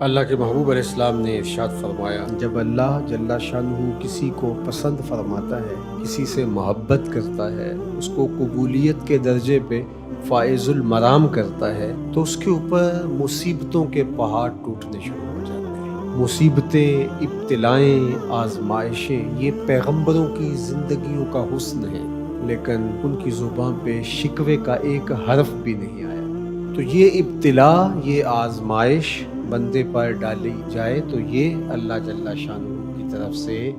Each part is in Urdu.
اللہ کے محبوب علیہ السلام نے ارشاد فرمایا، جب اللہ جل شانہ کسی کو پسند فرماتا ہے، کسی سے محبت کرتا ہے، اس کو قبولیت کے درجے پہ فائز المرام کرتا ہے، تو اس کے اوپر مصیبتوں کے پہاڑ ٹوٹنے شروع ہو جاتے ہیں۔ مصیبتیں، ابتلائیں، آزمائشیں یہ پیغمبروں کی زندگیوں کا حسن ہے، لیکن ان کی زبان پہ شکوے کا ایک حرف بھی نہیں آیا۔ تو یہ ابتلا، یہ آزمائش بندے پر ڈالی جائے تو یہ اللہ جل شانہ کی طرف سے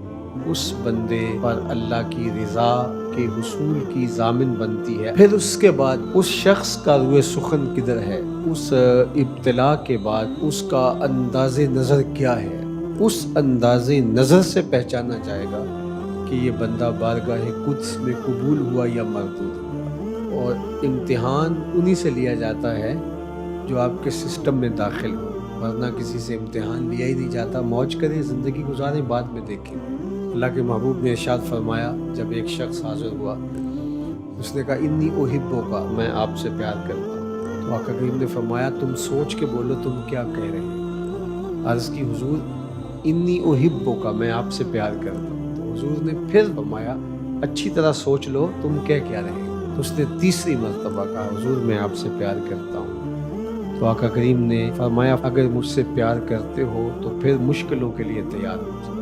اس بندے پر اللہ کی رضا کے حصول کی ضامن بنتی ہے۔ پھر اس کے بعد اس شخص کا روئے سخن کدھر ہے، اس ابتلا کے بعد اس کا انداز نظر کیا ہے، اس انداز نظر سے پہچانا جائے گا کہ یہ بندہ بارگاہ قدس میں قبول ہوا یا مردود ہوا۔ اور امتحان انہی سے لیا جاتا ہے جو آپ کے سسٹم میں داخل ہو، ورنہ کسی سے امتحان لیا ہی نہیں جاتا۔ موج کریں، زندگی گزاریں، بعد میں دیکھیں۔ اللہ کے محبوب نے ارشاد فرمایا، جب ایک شخص حاضر ہوا، اس نے کہا انی احبک، میں آپ سے پیار کرتا ہوں۔ تو آقا کریم نے فرمایا تم سوچ کے بولو تم کیا کہہ رہے ہیں۔ عرض کی حضور انی احبک، میں آپ سے پیار کرتا ہوں۔ تو حضور نے پھر فرمایا اچھی طرح سوچ لو تم کیا رہے ہیں۔ تو اس نے تیسری مرتبہ کہا حضور میں آپ سے پیار کرتا ہوں۔ تو آقا کریم نے فرمایا اگر مجھ سے پیار کرتے ہو تو پھر مشکلوں کے لیے تیار ہو جاؤ۔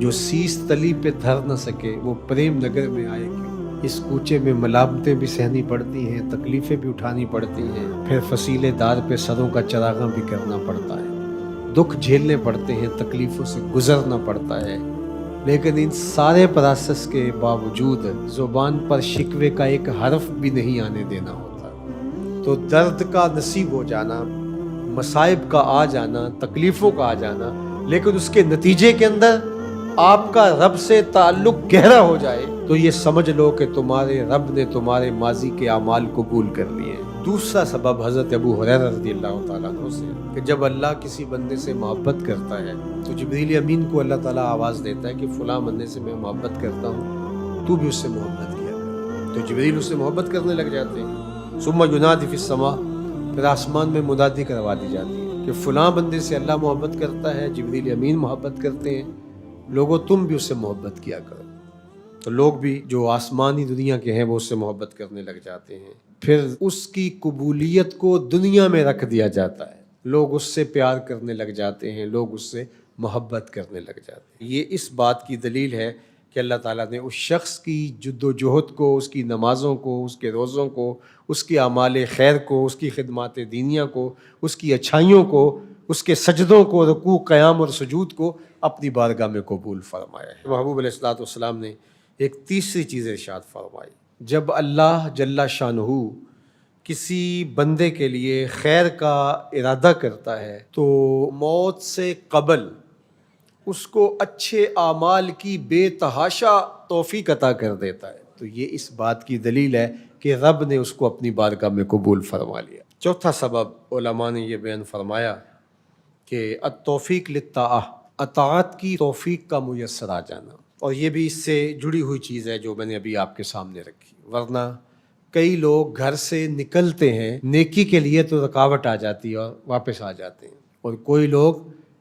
جو سیس تلی پہ دھر نہ سکے وہ پریم نگر میں آئے کیوں؟ اس کوچے میں ملامتیں بھی سہنی پڑتی ہیں، تکلیفیں بھی اٹھانی پڑتی ہیں، پھر فصیلے دار پہ سروں کا چراغاں بھی کرنا پڑتا ہے، دکھ جھیلنے پڑتے ہیں، تکلیفوں سے گزرنا پڑتا ہے، لیکن ان سارے پروسیس کے باوجود زبان پر شکوے کا ایک حرف بھی نہیں آنے دینا ہوتا۔ تو درد کا نصیب ہو جانا، مصائب کا آ جانا، تکلیفوں کا آ جانا، لیکن اس کے نتیجے کے اندر آپ کا رب سے تعلق گہرا ہو جائے تو یہ سمجھ لو کہ تمہارے رب نے تمہارے ماضی کے اعمال قبول کر لیے۔ دوسرا سبب حضرت ابو ہریرہ رضی اللہ تعالیٰ عنہ سے کہ جب اللہ کسی بندے سے محبت کرتا ہے تو جبریل امین کو اللہ تعالیٰ آواز دیتا ہے کہ فلاں بندے سے میں محبت کرتا ہوں، تو بھی اس سے محبت کیا کر۔ تو جبریل اس سے محبت کرنے لگ جاتے ہیں۔ ثم ینادی فی السماء، پھر آسمان میں منادی کروا دی جاتی ہے کہ فلاں بندے سے اللہ محبت کرتا ہے، جبریل امین محبت کرتے ہیں، لوگوں تم بھی اس سے محبت کیا کرو۔ تو لوگ بھی جو آسمانی دنیا کے ہیں وہ اس سے محبت کرنے لگ جاتے ہیں۔ پھر اس کی قبولیت کو دنیا میں رکھ دیا جاتا ہے، لوگ اس سے پیار کرنے لگ جاتے ہیں، لوگ اس سے محبت کرنے لگ جاتے ہیں۔ یہ اس بات کی دلیل ہے کہ اللہ تعالیٰ نے اس شخص کی جد و جہد کو، اس کی نمازوں کو، اس کے روزوں کو، اس کے اعمال خیر کو، اس کی خدمات دینیہ کو، اس کی اچھائیوں کو، اس کے سجدوں کو، رکوع، قیام اور سجود کو اپنی بارگاہ میں قبول فرمایا ہے۔ محبوب علیہ السلام نے ایک تیسری چیز ارشاد فرمائی، جب اللہ جل شانہ کسی بندے کے لیے خیر کا ارادہ کرتا ہے تو موت سے قبل اس کو اچھے اعمال کی بے تحاشا توفیق عطا کر دیتا ہے۔ تو یہ اس بات کی دلیل ہے کہ رب نے اس کو اپنی بارگاہ میں قبول فرما لیا۔ چوتھا سبب علماء نے یہ بیان فرمایا کہ التوفیق للطاعہ، اطاعت کی توفیق کا میسر آ جانا، اور یہ بھی اس سے جڑی ہوئی چیز ہے جو میں نے ابھی آپ کے سامنے رکھی۔ ورنہ کئی لوگ گھر سے نکلتے ہیں نیکی کے لیے تو رکاوٹ آ جاتی ہے اور واپس آ جاتے ہیں، اور کوئی لوگ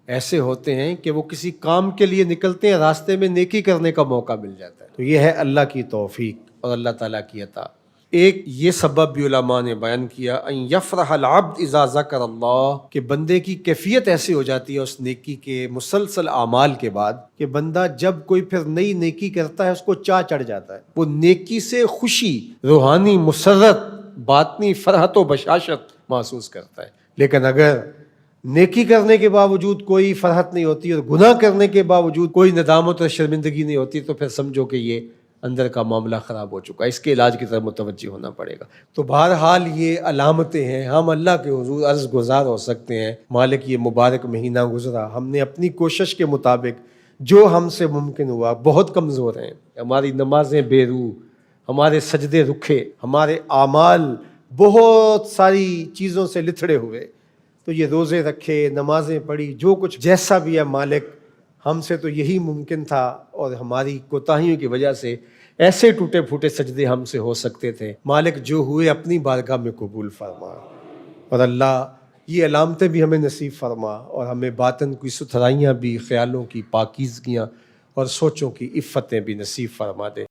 ایسے ہوتے ہیں کہ وہ کسی کام کے لیے نکلتے ہیں، راستے میں نیکی کرنے کا موقع مل جاتا ہے۔ تو یہ ہے اللہ کی توفیق اور اللہ تعالیٰ کی عطا۔ ایک یہ سبب بھی علماء نے بیان کیا، ان یفرح العبد اذا ذکر اللہ، کہ بندے کی کیفیت ایسی ہو جاتی ہے اس نیکی کے مسلسل اعمال کے بعد کہ بندہ جب کوئی پھر نئی نیکی کرتا ہے اس کو چاہ چڑھ جاتا ہے، وہ نیکی سے خوشی، روحانی مسرت، باطنی فرحت و بشاشت محسوس کرتا ہے۔ لیکن اگر نیکی کرنے کے باوجود کوئی فرحت نہیں ہوتی اور گناہ کرنے کے باوجود کوئی ندامت اور شرمندگی نہیں ہوتی تو پھر سمجھو کہ یہ اندر کا معاملہ خراب ہو چکا ہے، اس کے علاج کی طرف متوجہ ہونا پڑے گا۔ تو بہرحال یہ علامتیں ہیں، ہم اللہ کے حضور عرض گزار ہو سکتے ہیں، مالک یہ مبارک مہینہ گزرا، ہم نے اپنی کوشش کے مطابق جو ہم سے ممکن ہوا، بہت کمزور ہیں، ہماری نمازیں بے روح، ہمارے سجدے رکھے، ہمارے اعمال بہت ساری چیزوں سے لتھڑے ہوئے، تو یہ روزے رکھے، نمازیں پڑھی، جو کچھ جیسا بھی ہے مالک ہم سے تو یہی ممکن تھا، اور ہماری کوتاہیوں کی وجہ سے ایسے ٹوٹے پھوٹے سجدے ہم سے ہو سکتے تھے، مالک جو ہوئے اپنی بارگاہ میں قبول فرما، اور اللہ یہ علامتیں بھی ہمیں نصیب فرما، اور ہمیں باطن کی ستھرائیاں بھی، خیالوں کی پاکیزگیاں اور سوچوں کی عفتیں بھی نصیب فرما دے۔